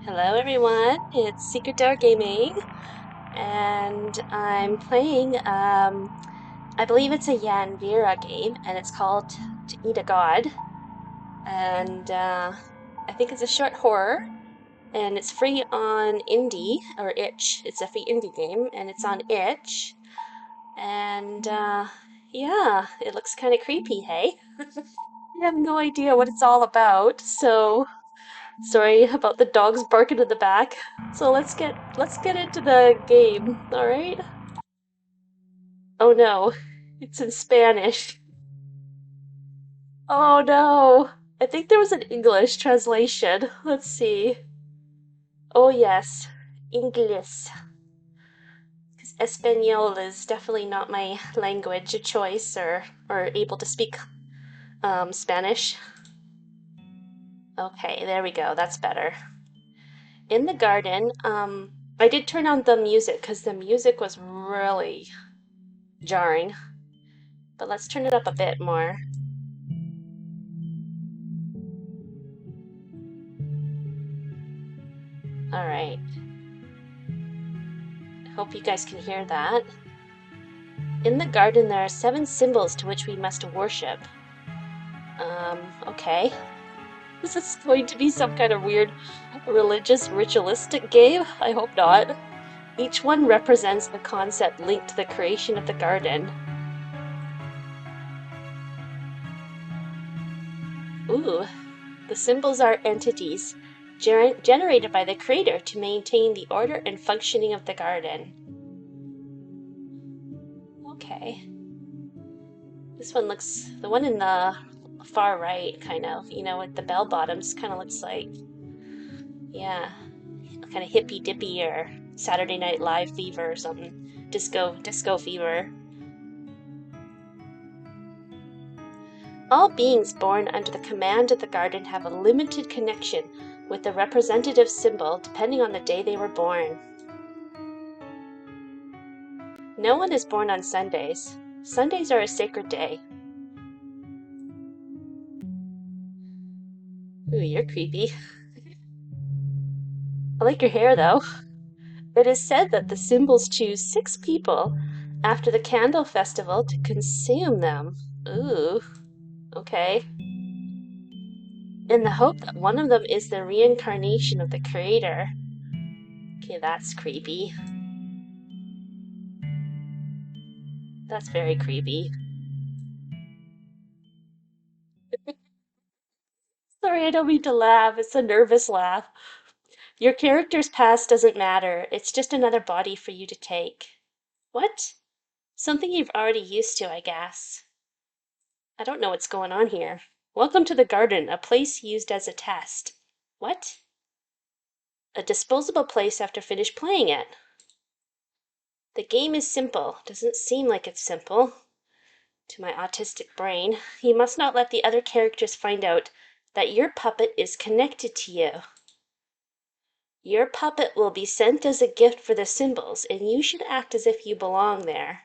Hello everyone, it's SecretDoorGaming, and I'm playing, I believe it's a Yanvira game, and it's called To Eat a God, and I think it's a short horror, and it's free on Indie, or Itch. It's a free indie game, and it's on Itch, and yeah, it looks kind of creepy, hey? I have no idea what it's all about, so sorry about the dogs barking in the back. So let's get into the game, all right? Oh no, it's in Spanish. Oh no. I think there was an English translation. Let's see. Oh yes, English. Because Espanol is definitely not my language of choice or able to speak Spanish. Okay, there we go. That's better. In the garden, I did turn on the music because the music was really jarring. But let's turn it up a bit more. All right. Hope you guys can hear that. In the garden, there are 7 symbols to which we must worship. Okay. Is this going to be some kind of weird religious ritualistic game? I hope not. Each one represents a concept linked to the creation of the garden. Ooh, the symbols are entities generated by the creator to maintain the order and functioning of the garden. Okay. This one looks, the one in the far right, kind of, with the bell bottoms, kind of looks like, yeah, kind of hippy dippy or Saturday Night Live fever or something. Disco fever. All beings born under the command of the garden have a limited connection with the representative symbol depending on the day they were born. No one is born on Sundays. Sundays are a sacred day. Ooh, you're creepy. I like your hair though. It is said that the symbols choose 6 people after the candle festival to consume them. Ooh, okay. In the hope that one of them is the reincarnation of the creator. Okay, that's creepy. That's very creepy. Sorry, I don't mean to laugh. It's a nervous laugh. Your character's past doesn't matter. It's just another body for you to take. What? Something you've already used to, I guess. I don't know what's going on here. Welcome to the garden, a place used as a test. What? A disposable place after finish playing it. The game is simple. Doesn't seem like it's simple to my autistic brain. You must not let the other characters find out that your puppet is connected to you. Your puppet will be sent as a gift for the symbols, and you should act as if you belong there.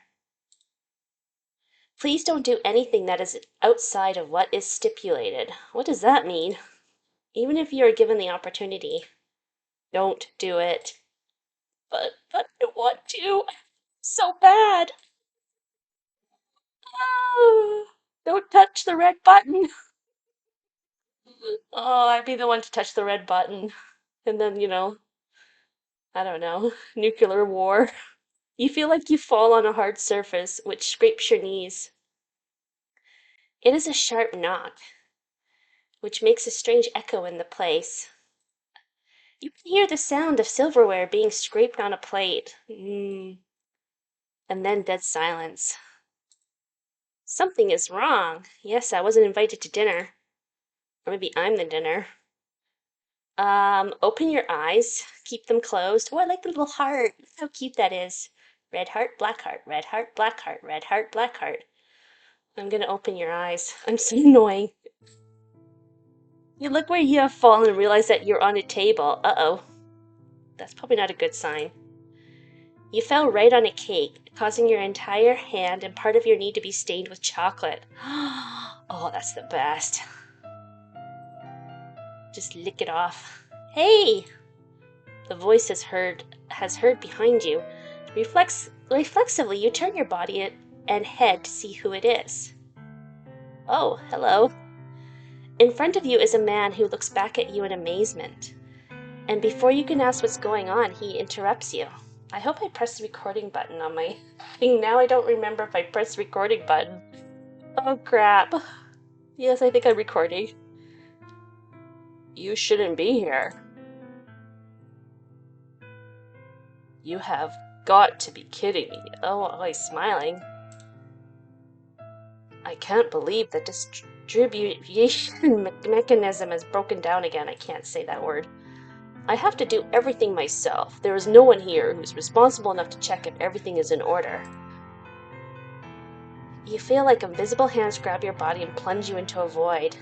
Please don't do anything that is outside of what is stipulated. What does that mean? Even if you are given the opportunity, don't do it. But I want to. So bad. Oh, don't touch the red button. Oh, I'd be the one to touch the red button. And then, I don't know, nuclear war. You feel like you fall on a hard surface, which scrapes your knees. It is a sharp knock, which makes a strange echo in the place. You can hear the sound of silverware being scraped on a plate. And then dead silence. Something is wrong. Yes, I wasn't invited to dinner. Or maybe I'm the dinner. Open your eyes. Keep them closed. Oh, I like the little heart. Look how cute that is. Red heart, black heart, red heart, black heart, red heart, black heart. I'm gonna open your eyes. I'm so annoying. You look where you have fallen and realize that you're on a table. Uh-oh. That's probably not a good sign. You fell right on a cake, causing your entire hand and part of your knee to be stained with chocolate. Oh, that's the best. Just lick it off. Hey! The voice has heard behind you. Reflexively, you turn your body and head to see who it is. Oh, hello. In front of you is a man who looks back at you in amazement. And before you can ask what's going on, he interrupts you. I hope I pressed the recording button on my thing. Now I don't remember if I pressed the recording button. Oh, crap. Yes, I think I'm recording. You shouldn't be here. You have got to be kidding me. Oh, he's smiling. I can't believe the distribution mechanism has broken down again. I can't say that word. I have to do everything myself. There is no one here who's responsible enough to check if everything is in order. You feel like invisible hands grab your body and plunge you into a void.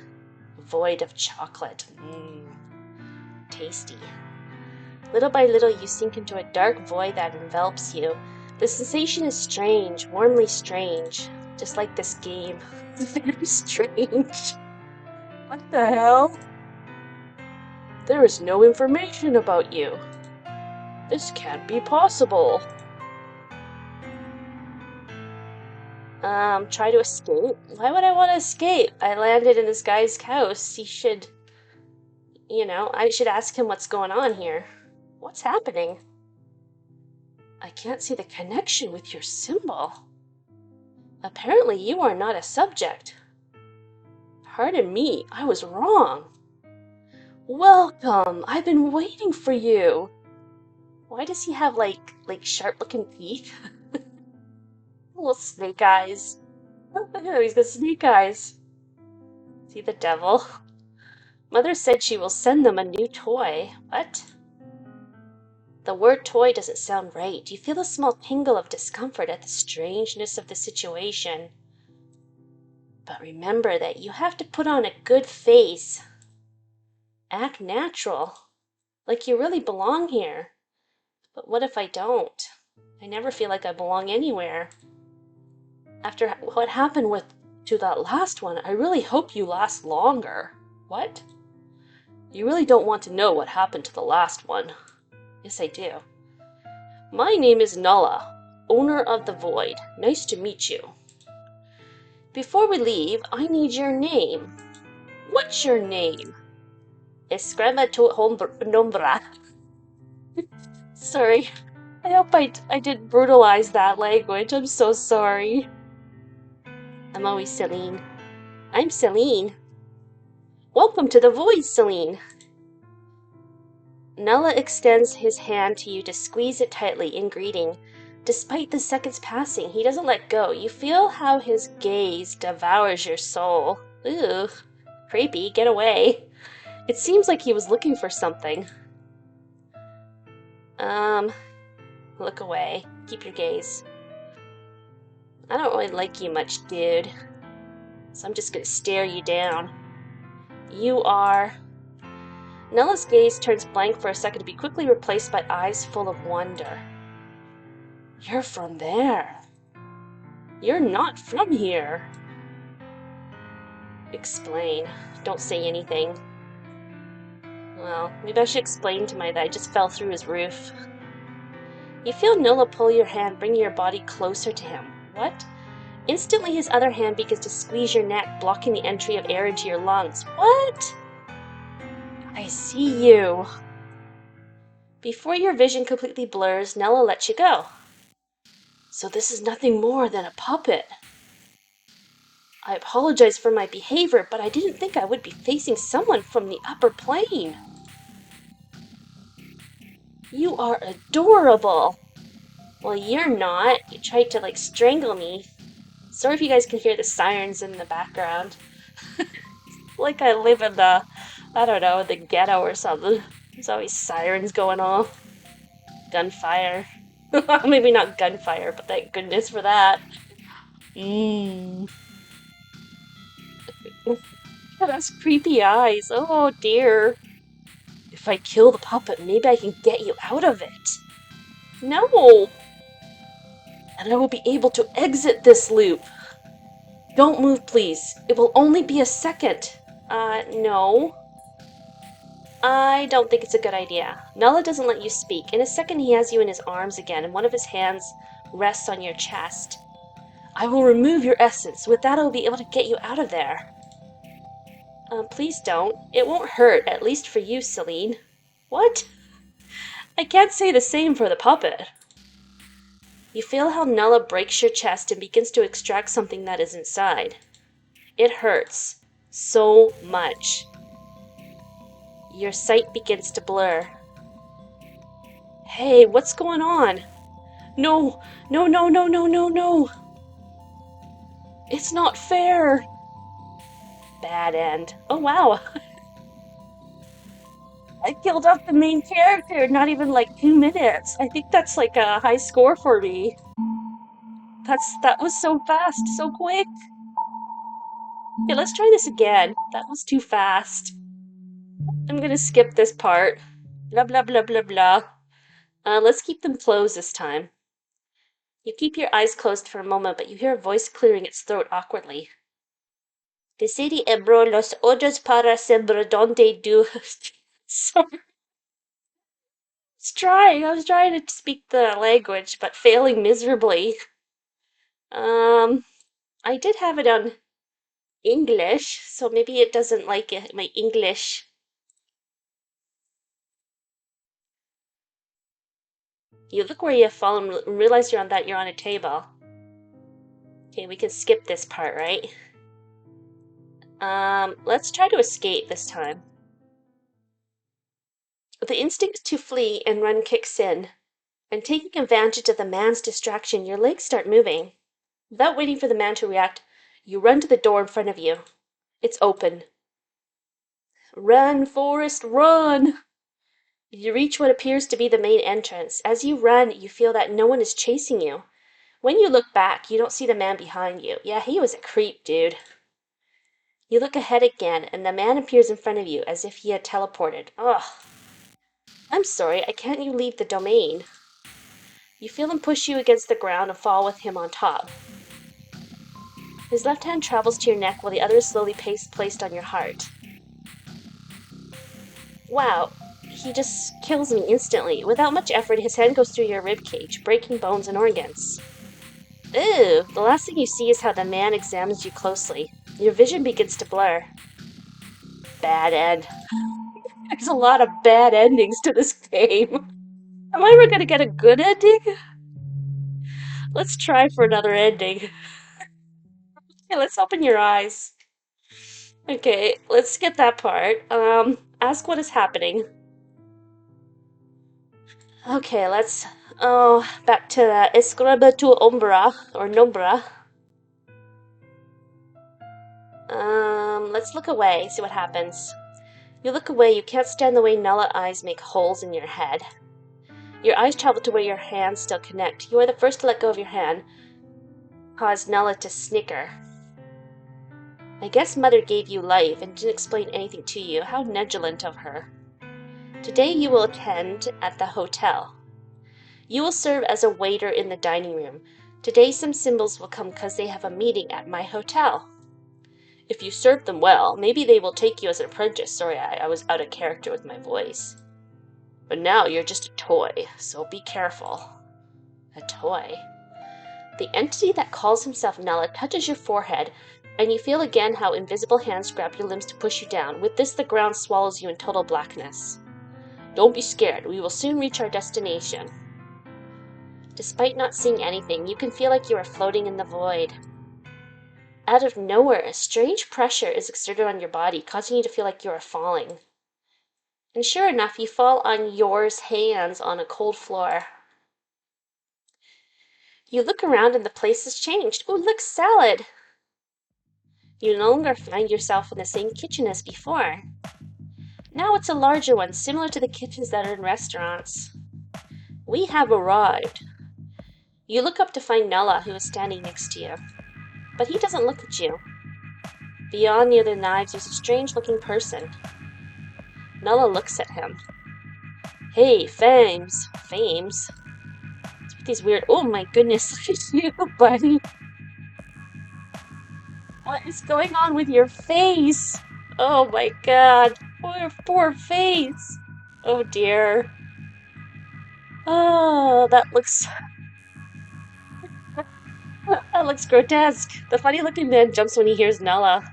A void of chocolate. Tasty. Little by little, you sink into a dark void that envelops you. The sensation is strange, warmly strange. Just like this game. Very strange. What the hell? There is no information about you. This can't be possible. Try to escape? Why would I want to escape? I landed in this guy's house. He should... I should ask him what's going on here. What's happening? I can't see the connection with your symbol. Apparently you are not a subject. Pardon me, I was wrong. Welcome, I've been waiting for you. Why does he have like sharp-looking teeth? Little snake eyes. He's got snake eyes. Is he the devil? Mother said she will send them a new toy. What? The word toy doesn't sound right. You feel a small tingle of discomfort at the strangeness of the situation. But remember that you have to put on a good face. Act natural. Like you really belong here. But what if I don't? I never feel like I belong anywhere. After what happened to that last one, I really hope you last longer. What? You really don't want to know what happened to the last one. Yes, I do. My name is Nulla, owner of the Void. Nice to meet you. Before we leave, I need your name. What's your name? Escrima tu nombra. Sorry. I hope I didn't brutalize that language. I'm so sorry. I'm always Celine. I'm Celine. Welcome to the Void, Celine. Nulla extends his hand to you to squeeze it tightly in greeting. Despite the seconds passing, he doesn't let go. You feel how his gaze devours your soul. Ugh. Creepy, get away. It seems like he was looking for something. Look away. Keep your gaze. I don't really like you much, dude. So I'm just gonna stare you down. You are... Nulla's gaze turns blank for a second to be quickly replaced by eyes full of wonder. You're from there. You're not from here. Explain. Don't say anything. Well, maybe I should explain to that I just fell through his roof. You feel Nulla pull your hand, bringing your body closer to him. What? Instantly his other hand begins to squeeze your neck, blocking the entry of air into your lungs. What? I see you. Before your vision completely blurs, Nulla lets you go. So this is nothing more than a puppet. I apologize for my behavior, but I didn't think I would be facing someone from the upper plane. You are adorable. Well, you're not. You tried to, strangle me. Sorry if you guys can hear the sirens in the background. Like I live in the ghetto or something. There's always sirens going off. Gunfire. Maybe not gunfire, but thank goodness for that. That's creepy eyes. Oh dear. If I kill the puppet, maybe I can get you out of it. No! And I will be able to exit this loop. Don't move, please. It will only be a second. No. I don't think it's a good idea. Nala doesn't let you speak. In a second, he has you in his arms again, and one of his hands rests on your chest. I will remove your essence. With that, I will be able to get you out of there. Please don't. It won't hurt, at least for you, Celine. What? I can't say the same for the puppet. You feel how Nala breaks your chest and begins to extract something that is inside. It hurts. So much. Your sight begins to blur. Hey, what's going on? No, no, no, no, no, no, no. It's not fair. Bad end. Oh, wow. I killed off the main character, not even like 2 minutes. I think that's like a high score for me. That was so fast, so quick. Okay, let's try this again. That was too fast. I'm gonna skip this part. Blah, blah, blah, blah, blah. Let's keep them closed this time. You keep your eyes closed for a moment, but you hear a voice clearing its throat awkwardly. Decidi ebro los ojos para siempre donde du... Sorry. I was trying to speak the language, but failing miserably. I did have it on English, so maybe it doesn't like it, my English. You look where you have fallen and realize you're on a table. Okay, we can skip this part, right? Let's try to escape this time. The instinct to flee and run kicks in, and taking advantage of the man's distraction, your legs start moving. Without waiting for the man to react, you run to the door in front of you. It's open. Run, Forrest, run! You reach what appears to be the main entrance. As you run, you feel that no one is chasing you. When you look back, you don't see the man behind you. Yeah, he was a creep, dude. You look ahead again, and the man appears in front of you as if he had teleported. Ugh. I'm sorry, can't you leave the domain? You feel him push you against the ground and fall with him on top. His left hand travels to your neck while the other is slowly placed on your heart. Wow, he just kills me instantly. Without much effort, his hand goes through your ribcage, breaking bones and organs. Ew, the last thing you see is how the man examines you closely. Your vision begins to blur. Bad end. There's a lot of bad endings to this game. Am I ever gonna get a good ending? Let's try for another ending. Okay, let's open your eyes. Okay, let's skip that part. Ask what is happening. Okay, let's... Oh, back to the Escribe tu Ombra, or Nombra. Let's look away, see what happens. You look away, you can't stand the way Nala eyes make holes in your head. Your eyes travel to where your hands still connect. You are the first to let go of your hand, cause Nala to snicker. I guess Mother gave you life and didn't explain anything to you. How negligent of her. Today you will attend at the hotel. You will serve as a waiter in the dining room. Today some symbols will come because they have a meeting at my hotel. If you serve them well, maybe they will take you as an apprentice. Sorry, I was out of character with my voice. But now you're just a toy, so be careful. A toy? The entity that calls himself Nala touches your forehead, and you feel again how invisible hands grab your limbs to push you down. With this, the ground swallows you in total blackness. Don't be scared, we will soon reach our destination. Despite not seeing anything, you can feel like you are floating in the void. Out of nowhere, a strange pressure is exerted on your body, causing you to feel like you are falling. And sure enough, you fall on yours hands on a cold floor. You look around and the place has changed. Ooh, look, salad! You no longer find yourself in the same kitchen as before. Now it's a larger one, similar to the kitchens that are in restaurants. We have arrived. You look up to find Nala, who is standing next to you. But he doesn't look at you. Beyond the other knives, there's a strange-looking person. Nala looks at him. Hey, Fames. Fames? It's with these weird... Oh my goodness, look at you, buddy. What is going on with your face? Oh my god. Poor face. Oh dear. Oh, that looks grotesque. The funny-looking man jumps when he hears Nella.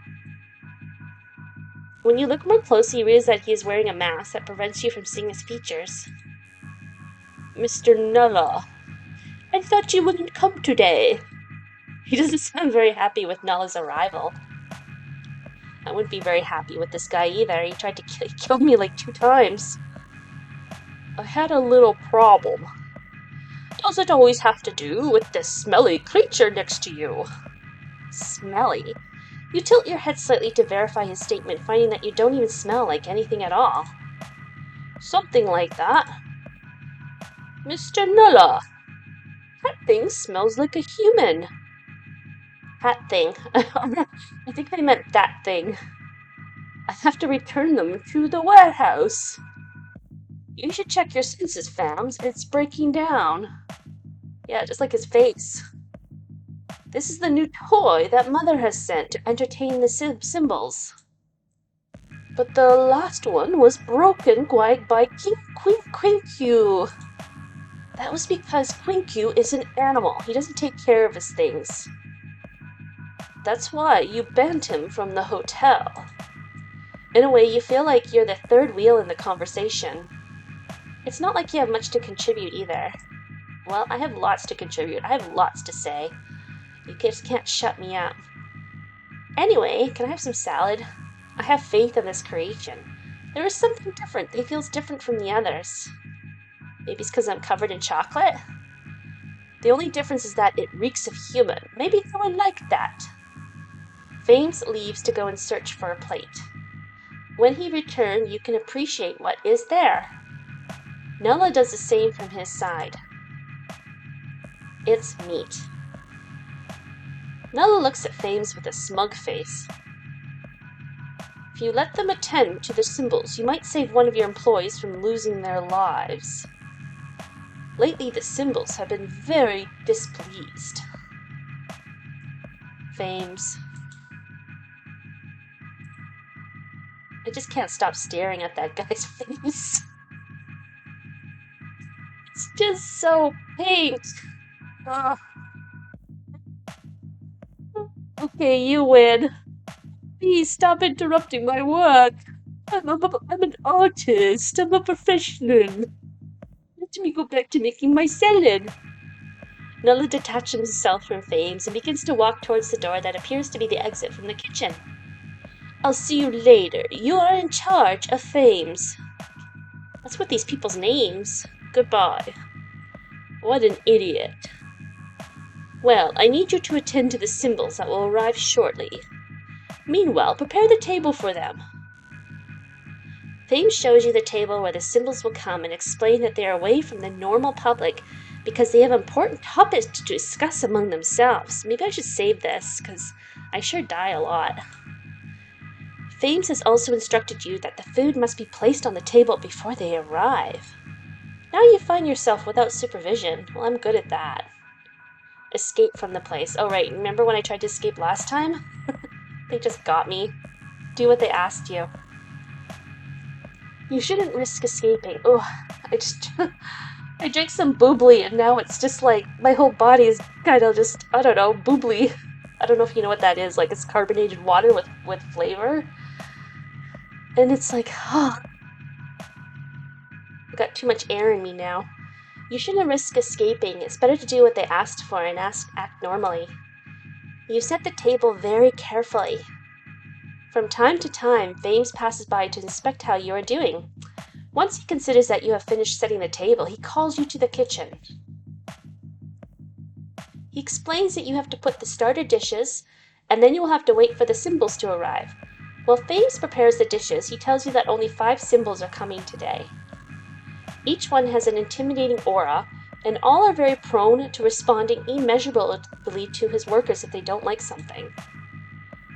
When you look more closely, you realize that he is wearing a mask that prevents you from seeing his features. Mr. Nella, I thought you wouldn't come today. He doesn't sound very happy with Nella's arrival. I wouldn't be very happy with this guy either. He tried to kill me like 2 times. I had a little problem. Does it always have to do with this smelly creature next to you? Smelly? You tilt your head slightly to verify his statement, finding that you don't even smell like anything at all. Something like that. Mr. Nulla, that thing smells like a human. That thing. I think they meant that thing. I have to return them to the warehouse. You should check your senses, Fams. It's breaking down. Yeah, just like his face. This is the new toy that Mother has sent to entertain the symbols. But the last one was broken by Quinku. That was because Quinku is an animal. He doesn't take care of his things. That's why you banned him from the hotel. In a way, you feel like you're the third wheel in the conversation. It's not like you have much to contribute either. Well, I have lots to contribute. I have lots to say. You just can't shut me up. Anyway, can I have some salad? I have faith in this creation. There is something different. It feels different from the others. Maybe it's because I'm covered in chocolate? The only difference is that it reeks of human. Maybe no one liked that. Fames leaves to go and search for a plate. When he returns, you can appreciate what is there. Nella does the same from his side. It's meat. Nella looks at Fames with a smug face. If you let them attend to the symbols, you might save one of your employees from losing their lives. Lately, the symbols have been very displeased. Fames. I just can't stop staring at that guy's face. It's just so pink. Ugh. Okay, you win. Please stop interrupting my work. I'm an artist. I'm a professional. Let me go back to making my salad. Nella detaches himself from Fames and begins to walk towards the door that appears to be the exit from the kitchen. I'll see you later. You are in charge of Fames. What's with these people's names? Goodbye. What an idiot. Well, I need you to attend to the symbols that will arrive shortly. Meanwhile, prepare the table for them. Fame shows you the table where the symbols will come and explain that they are away from the normal public because they have important topics to discuss among themselves. Maybe I should save this, because I sure die a lot. Fames has also instructed you that the food must be placed on the table before they arrive. Now you find yourself without supervision. Well, I'm good at that. Escape from the place. Oh, right. Remember when I tried to escape last time? They just got me. Do what they asked you. You shouldn't risk escaping. Oh, I drank some boobly and now it's just like my whole body is kind of just, I don't know, boobly. I don't know if you know what that is. Like it's carbonated water with flavor. And it's like, oh. I've got too much air in me now. You shouldn't risk escaping. It's better to do what they asked for and act normally. You set the table very carefully. From time to time, Fames passes by to inspect how you are doing. Once he considers that you have finished setting the table, he calls you to the kitchen. He explains that you have to put the starter dishes, and then you will have to wait for the symbols to arrive. While Fames prepares the dishes, he tells you that only 5 symbols are coming today. Each one has an intimidating aura, and all are very prone to responding immeasurably to his workers if they don't like something.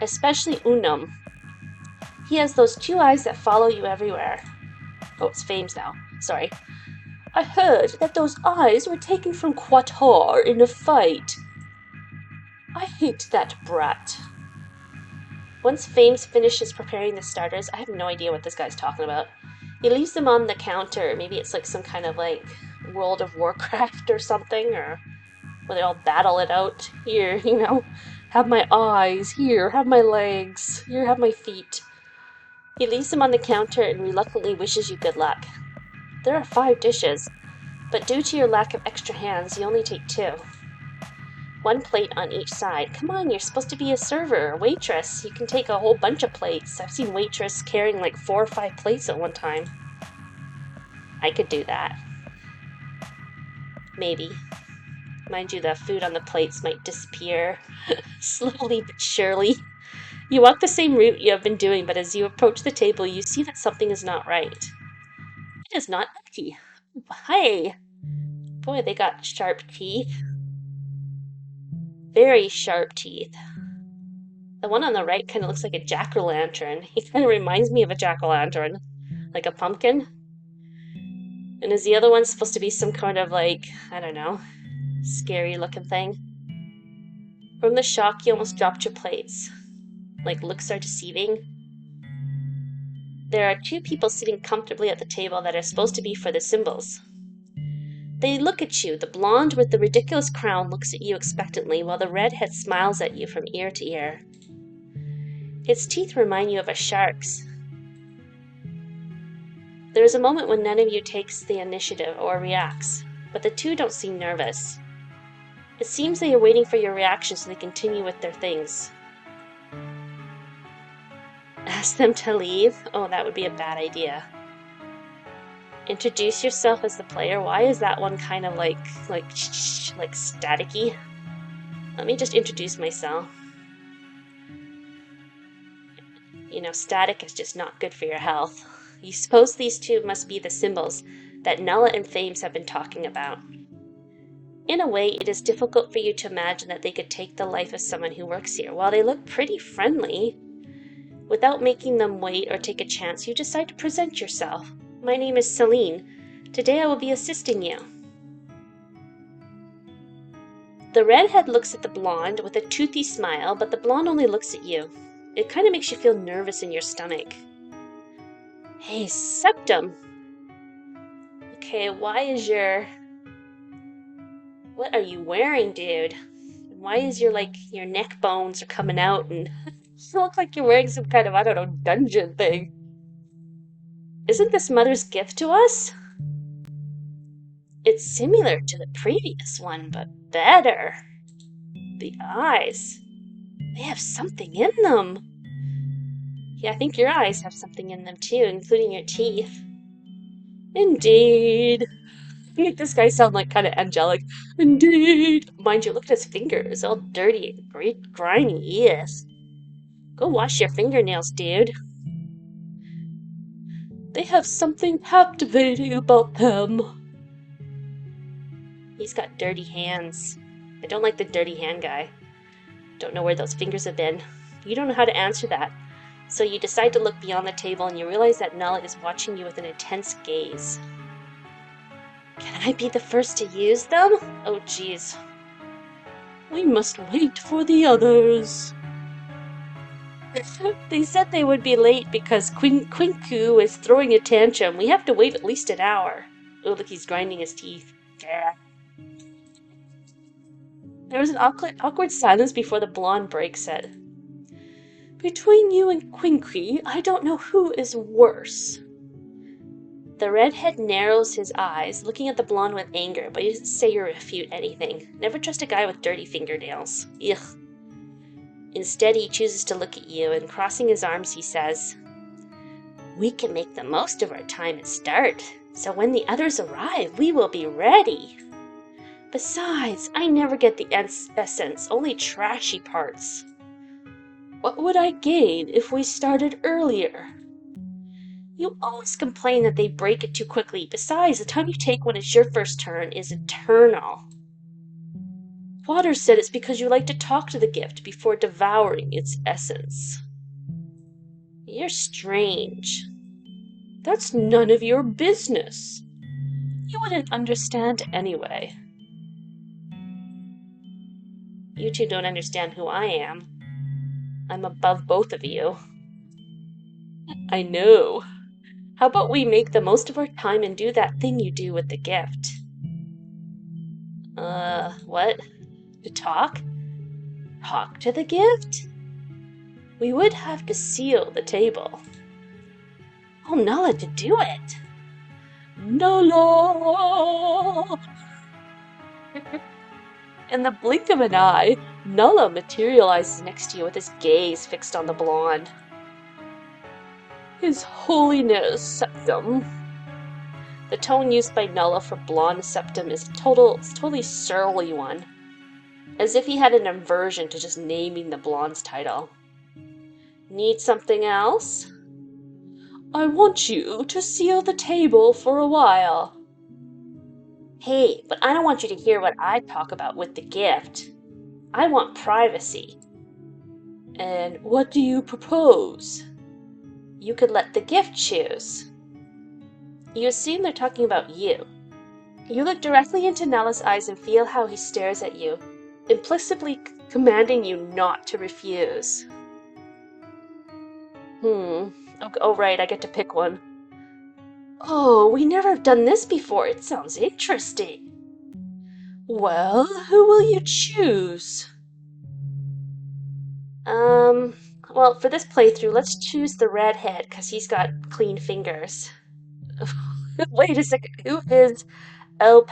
Especially Unum. He has those 2 eyes that follow you everywhere. Oh, it's Fames now. Sorry. I heard that those eyes were taken from Quator in a fight. I hate that brat. Once Fames finishes preparing the starters, I have no idea what this guy's talking about. He leaves them on the counter. Maybe it's like some kind of like World of Warcraft or something, or where they all battle it out. Here, have my eyes. Here, have my legs. Here, have my feet. He leaves them on the counter and reluctantly wishes you good luck. There are 5 dishes, but due to your lack of extra hands, you only take 2. 1 plate on each side. Come on, you're supposed to be a server or waitress. You can take a whole bunch of plates. I've seen waitress carrying like 4 or 5 plates at one time. I could do that. Maybe. Mind you, the food on the plates might disappear slowly but surely. You walk the same route you have been doing, but as you approach the table, you see that something is not right. It is not empty. Hey! Boy, they got sharp teeth. Very sharp teeth. The one on the right kind of looks like a jack-o'-lantern. He kind of reminds me of a jack-o'-lantern. Like a pumpkin. And is the other one supposed to be some kind of like, I don't know, scary looking thing? From the shock, you almost dropped your plates. Like, looks are deceiving. There are 2 people sitting comfortably at the table that are supposed to be for the symbols. They look at you. The blonde with the ridiculous crown looks at you expectantly, while the redhead smiles at you from ear to ear. Its teeth remind you of a shark's. There is a moment when none of you takes the initiative or reacts, but the 2 don't seem nervous. It seems they are waiting for your reaction so they continue with their things. Ask them to leave? Oh, that would be a bad idea. Introduce yourself as the player. Why is that one kind of like staticky? Let me just introduce myself. Static is just not good for your health. You suppose these 2 must be the symbols that Nella and Fames have been talking about. In a way, it is difficult for you to imagine that they could take the life of someone who works here. While they look pretty friendly, without making them wait or take a chance, you decide to present yourself. My name is Celine. Today I will be assisting you. The redhead looks at the blonde with a toothy smile, but the blonde only looks at you. It kind of makes you feel nervous in your stomach. Hey, Septum! Okay, what are you wearing, dude? Why is your neck bones are coming out and you look like you're wearing some kind of, I don't know, dungeon thing. Isn't this Mother's gift to us? It's similar to the previous one, but better. The eyes. They have something in them. Yeah, I think your eyes have something in them too, including your teeth. Indeed. I make this guy sound like kind of angelic. Indeed. Mind you, look at his fingers. All dirty and great grimy. Yes. Go wash your fingernails, dude. They have something captivating about them. He's got dirty hands. I don't like the dirty hand guy. Don't know where those fingers have been. You don't know how to answer that. So you decide to look beyond the table and you realize that Nella is watching you with an intense gaze. Can I be the first to use them? Oh, jeez. We must wait for the others. They said they would be late because Quinku is throwing a tantrum. We have to wait at least an hour. Oh, look, he's grinding his teeth. There was an awkward silence before the blonde breaks it. Between you and Quinky, I don't know who is worse. The redhead narrows his eyes, looking at the blonde with anger, but he doesn't say or refute anything. Never trust a guy with dirty fingernails. Ugh. Instead, he chooses to look at you, and crossing his arms, he says, We can make the most of our time and start, so when the others arrive, we will be ready. Besides, I never get the essence, only trashy parts. What would I gain if we started earlier? You always complain that they break it too quickly. Besides, the time you take when it's your first turn is eternal. Water said it's because you like to talk to the gift before devouring its essence. You're strange. That's none of your business. You wouldn't understand anyway. You two don't understand who I am. I'm above both of you. I know. How about we make the most of our time and do that thing you do with the gift? What? To talk? Talk to the gift? We would have to seal the table. Oh, Nala, to do it! Nala! In the blink of an eye, Nulla materializes next to you with his gaze fixed on the blonde. His Holiness Septum. The tone used by Nulla for blonde Septum is a totally surly one, as if he had an aversion to just naming the blonde's title. Need something else? I want you to seal the table for a while. Hey, but I don't want you to hear what I talk about with the gift. I want privacy. And what do you propose? You could let the gift choose. You assume they're talking about you. You look directly into Nella's eyes and feel how he stares at you, implicitly commanding you not to refuse. Oh right, I get to pick one. Oh, we never have done this before. It sounds interesting. Well, who will you choose? Well, for this playthrough, let's choose the redhead, because he's got clean fingers. Wait a second, who is El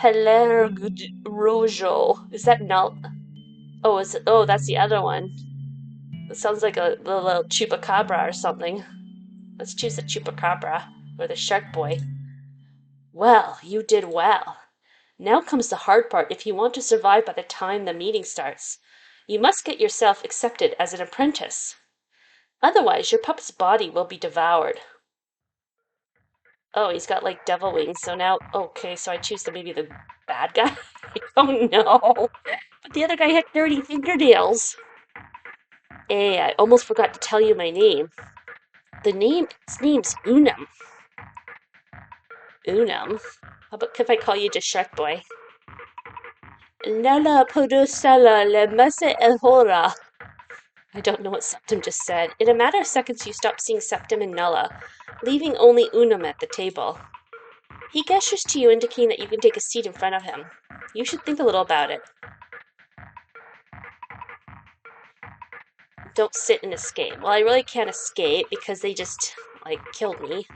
Rojo? Is that Null? Oh, that's the other one. It sounds like a little chupacabra or something. Let's choose the chupacabra, or the shark boy. Well, you did well. Now comes the hard part if you want to survive by the time the meeting starts. You must get yourself accepted as an apprentice. Otherwise, your puppet's body will be devoured. Oh, he's got like devil wings, so now... Okay, so I choose maybe the bad guy? Oh no! But the other guy had dirty fingernails! Hey, I almost forgot to tell you my name. His name's Unum. Unum? How about if I call you just Shrek Boy? Nala Podosala le Masa El Hora. I don't know what Septim just said. In a matter of seconds, you stop seeing Septim and Nulla, leaving only Unum at the table. He gestures to you, indicating that you can take a seat in front of him. You should think a little about it. Don't sit and escape. Well, I really can't escape because they just, killed me.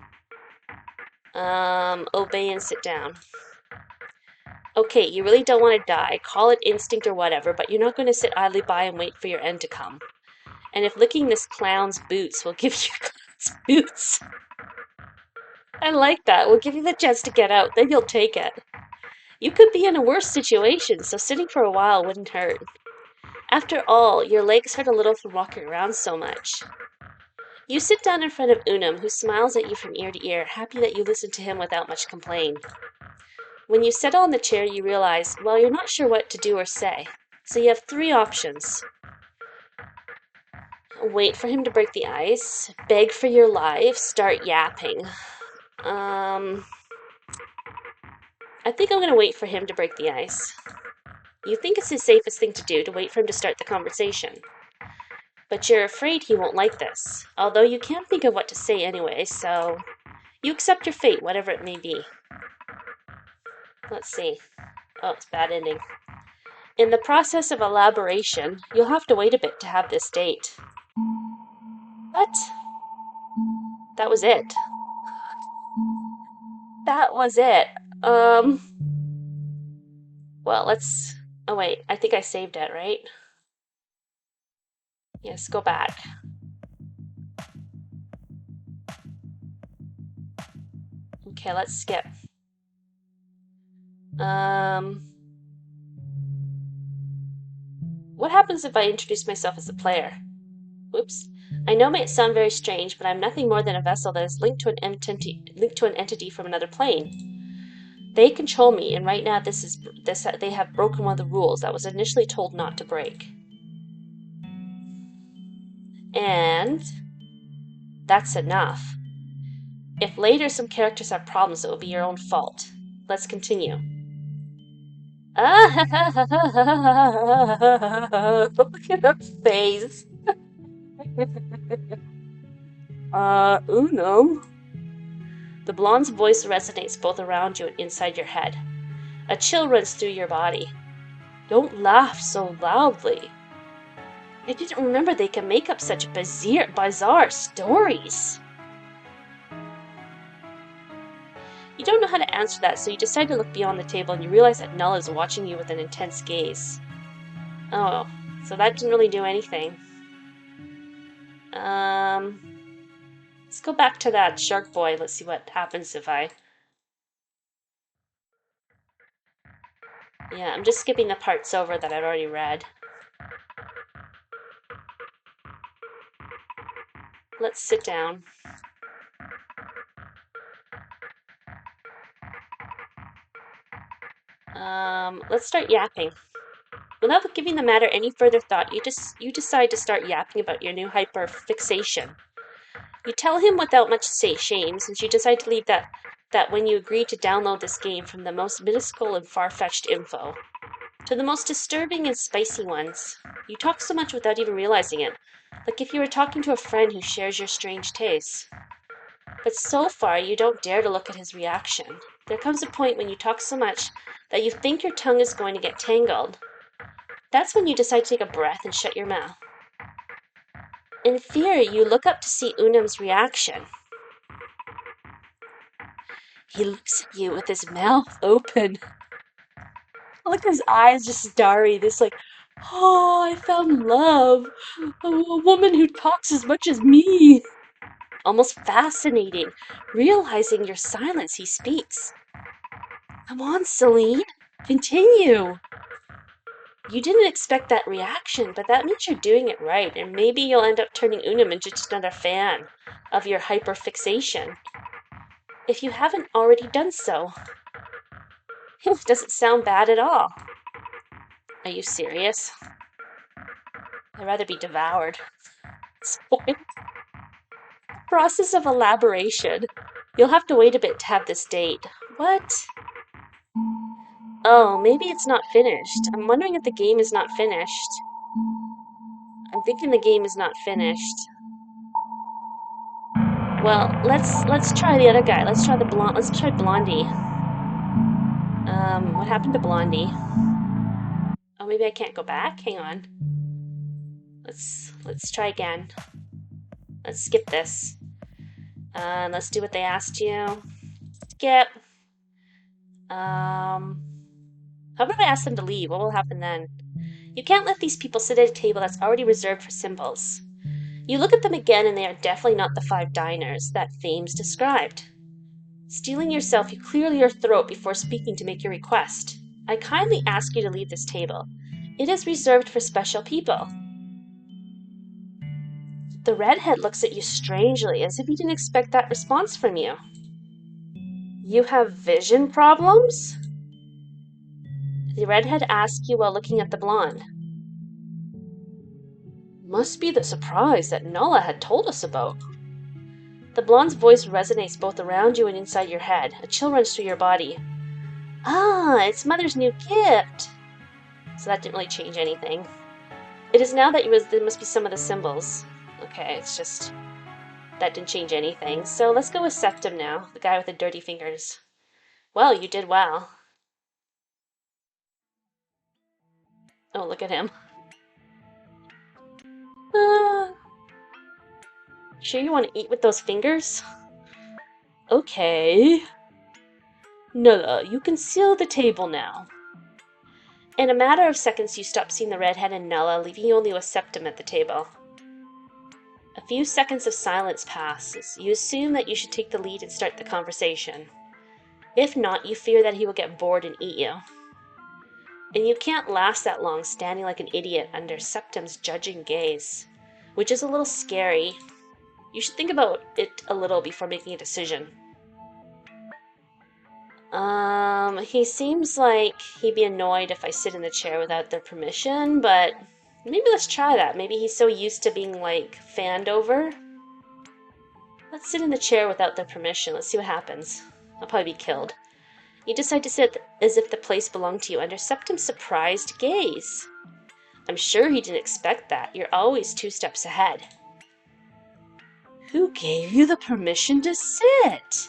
Obey and sit down. Okay, you really don't want to die. Call it instinct or whatever, but you're not going to sit idly by and wait for your end to come. And if licking this clown's boots will give you clown's boots... I like that. We'll give you the chance to get out, then you'll take it. You could be in a worse situation, so sitting for a while wouldn't hurt. After all, your legs hurt a little from walking around so much. You sit down in front of Unum, who smiles at you from ear to ear, happy that you listened to him without much complaint. When you settle in the chair, you realize, well, you're not sure what to do or say. So you have 3 options. Wait for him to break the ice, beg for your life, start yapping. I think I'm going to wait for him to break the ice. You think it's the safest thing to do to wait for him to start the conversation. But you're afraid he won't like this, although you can't think of what to say anyway, so you accept your fate, whatever it may be. Let's see. Oh, it's a bad ending. In the process of elaboration, you'll have to wait a bit to have this date. What? That was it. That was it. Well, let's... Oh, wait. I think I saved it, right? Yes, go back. Okay, let's skip. What happens if I introduce myself as a player? Oops. I know it may sound very strange, but I'm nothing more than a vessel that is linked to an entity from another plane. They control me, and right now they have broken one of the rules that was initially told not to break. And that's enough. If later some characters have problems, it will be your own fault. Let's continue. Look at her face. Unum? The blonde's voice resonates both around you and inside your head. A chill runs through your body. Don't laugh so loudly. I didn't remember they can make up such bizarre stories. You don't know how to answer that, so you decide to look beyond the table and you realize that Null is watching you with an intense gaze. Oh, so that didn't really do anything. Let's go back to that shark boy. Let's see what happens if I... Yeah, I'm just skipping the parts over that I've already read. Let's sit down. Let's start yapping. Without giving the matter any further thought, you decide to start yapping about your new hyperfixation. You tell him without much shame, since you decide to leave that when you agreed to download this game from the most minuscule and far-fetched info to the most disturbing and spicy ones. You talk so much without even realizing it, like if you were talking to a friend who shares your strange tastes. But so far, you don't dare to look at his reaction. There comes a point when you talk so much that you think your tongue is going to get tangled. That's when you decide to take a breath and shut your mouth. In fear, you look up to see Unum's reaction. He looks at you with his mouth open. Look at his eyes just starry. This like, oh, I found love. A woman who talks as much as me. Almost fascinating. Realizing your silence, he speaks. Come on, Celine. Continue. You didn't expect that reaction, but that means you're doing it right, and maybe you'll end up turning Unum into just another fan of your hyperfixation. If you haven't already done so. It doesn't sound bad at all. Are you serious? I'd rather be devoured. Spoiled. Process of elaboration. You'll have to wait a bit to have this date. What? Oh, maybe it's not finished. I'm wondering if the game is not finished. I'm thinking the game is not finished. Well, let's try the other guy. Let's try the blonde. Let's try Blondie. What happened to Blondie? Oh, maybe I can't go back. Hang on. Let's try again. Let's skip this. Let's do what they asked you. Skip. How about I ask them to leave? What will happen then? You can't let these people sit at a table that's already reserved for symbols. You look at them again, and they are definitely not the 5 diners that Fames described. Steeling yourself, you clear your throat before speaking to make your request. I kindly ask you to leave this table. It is reserved for special people. The redhead looks at you strangely, as if he didn't expect that response from you. You have vision problems? The redhead asks you while looking at the blonde. Must be the surprise that Nala had told us about. The blonde's voice resonates both around you and inside your head. A chill runs through your body. Ah, it's Mother's new gift. So that didn't really change anything. It is now that there must be some of the symbols. Okay, it's just... that didn't change anything. So let's go with Septum now, the guy with the dirty fingers. Well, you did well. Oh, look at him. Sure you want to eat with those fingers? Okay. Nulla, you can seal the table now. In a matter of seconds, you stop seeing the redhead and Nulla, leaving you only with Septum at the table. A few seconds of silence passes. You assume that you should take the lead and start the conversation. If not, you fear that he will get bored and eat you. And you can't last that long standing like an idiot under Septum's judging gaze, which is a little scary. You should think about it a little before making a decision. He seems like he'd be annoyed if I sit in the chair without their permission, but maybe let's try that. Maybe he's so used to being, like, fanned over. Let's sit in the chair without their permission. Let's see what happens. I'll probably be killed. You decide to sit as if the place belonged to you under Septum's surprised gaze. I'm sure he didn't expect that. You're always 2 steps ahead. Who gave you the permission to sit?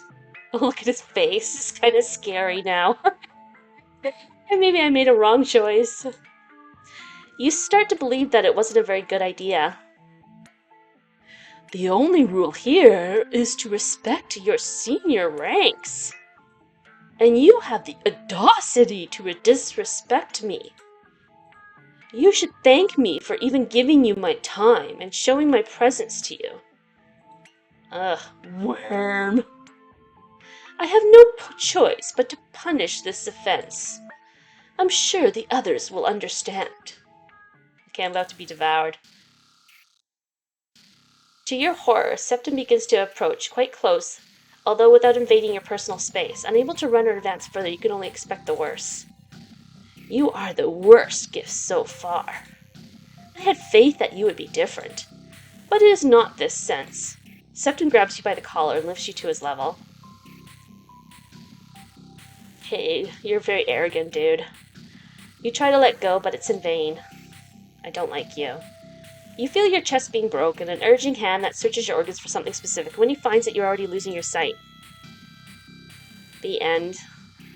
Oh, look at his face. It's kind of scary now. And maybe I made a wrong choice. You start to believe that it wasn't a very good idea. The only rule here is to respect your senior ranks. And you have the audacity to disrespect me. You should thank me for even giving you my time and showing my presence to you. Ugh, worm. I have no choice but to punish this offense. I'm sure the others will understand. Okay, I'm about to be devoured. To your horror, Septim begins to approach quite close, although without invading your personal space. Unable to run or advance further, you can only expect the worst. You are the worst gift so far. I had faith that you would be different, but it is not this sense. Septim grabs you by the collar and lifts you to his level. Hey, you're very arrogant, dude. You try to let go, but it's in vain. I don't like you. You feel your chest being broken, an urging hand that searches your organs for something specific when he finds that you're already losing your sight. The end.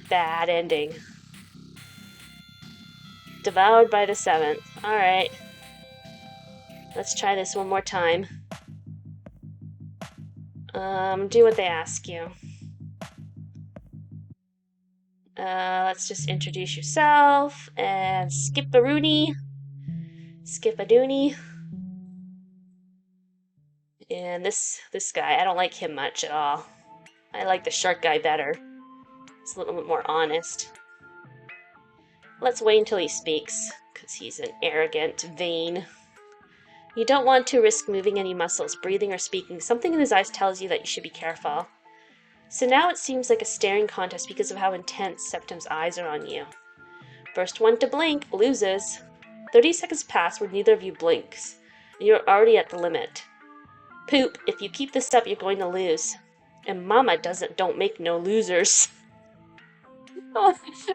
Bad ending. Devoured by the 7th. Alright. Let's try this one more time. Do what they ask you. Let's just introduce yourself and skip-a-rooney. Skip-a-dooney. And this guy, I don't like him much at all. I like the shark guy better. He's a little bit more honest. Let's wait until he speaks, because he's an arrogant, vain. You don't want to risk moving any muscles, breathing or speaking. Something in his eyes tells you that you should be careful. So now it seems like a staring contest because of how intense Septim's eyes are on you. First one to blink loses. 30 seconds pass where neither of you blinks. You're already at the limit. Poop, if you keep this up, you're going to lose. And Mama don't make no losers.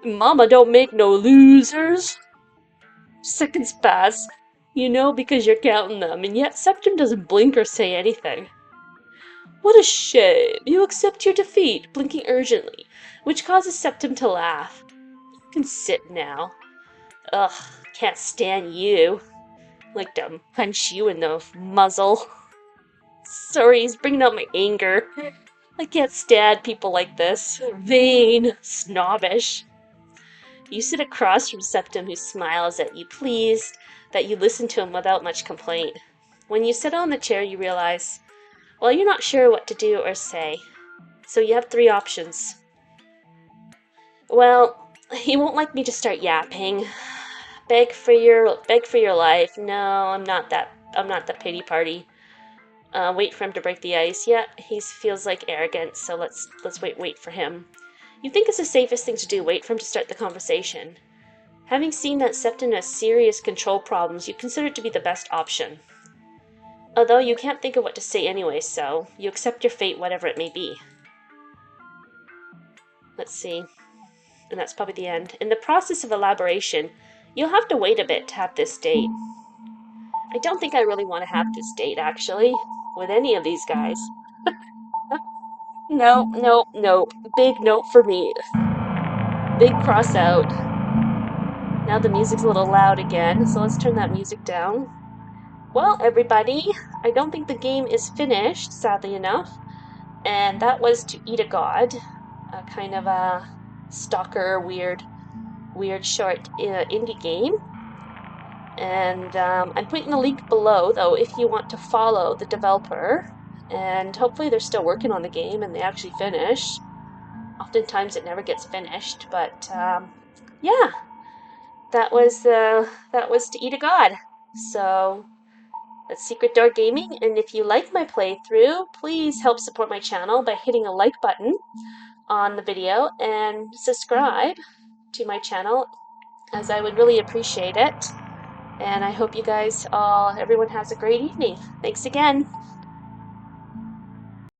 Mama don't make no losers. Seconds pass. You know because you're counting them, and yet Septim doesn't blink or say anything. What a shame. You accept your defeat, blinking urgently, which causes Septim to laugh. You can sit now. Ugh, can't stand you. Like to punch you in the muzzle. Sorry, he's bringing out my anger. I can't stand people like this. Vain, snobbish. You sit across from Septim, who smiles at you, pleased that you listen to him without much complaint. When you sit on the chair, you realize, well, you're not sure what to do or say. So you have 3 options. Well, he won't like me to start yapping. Beg for your life. No, I'm not the pity party. Wait for him to break the ice. Yeah, he feels like arrogant, so let's wait for him. You think it's the safest thing to do, wait for him to start the conversation. Having seen that Septim has serious control problems, you consider it to be the best option. Although you can't think of what to say anyway, so you accept your fate, whatever it may be. Let's see. And that's probably the end. In the process of elaboration, you'll have to wait a bit to have this date. I don't think I really want to have this date, actually, with any of these guys. No. Big note for me. Big cross out. Now the music's a little loud again, so let's turn that music down. Well, everybody, I don't think the game is finished, sadly enough. And that was To Eat a God, a kind of a stalker, weird short indie game. And I'm putting the link below, though, if you want to follow the developer. And hopefully they're still working on the game and they actually finish. Oftentimes it never gets finished, but yeah, that was To Eat a God. So that's Secret Door Gaming, and if you like my playthrough, please help support my channel by hitting a like button on the video and subscribe to my channel, as I would really appreciate it. And I hope you guys everyone has a great evening. Thanks again.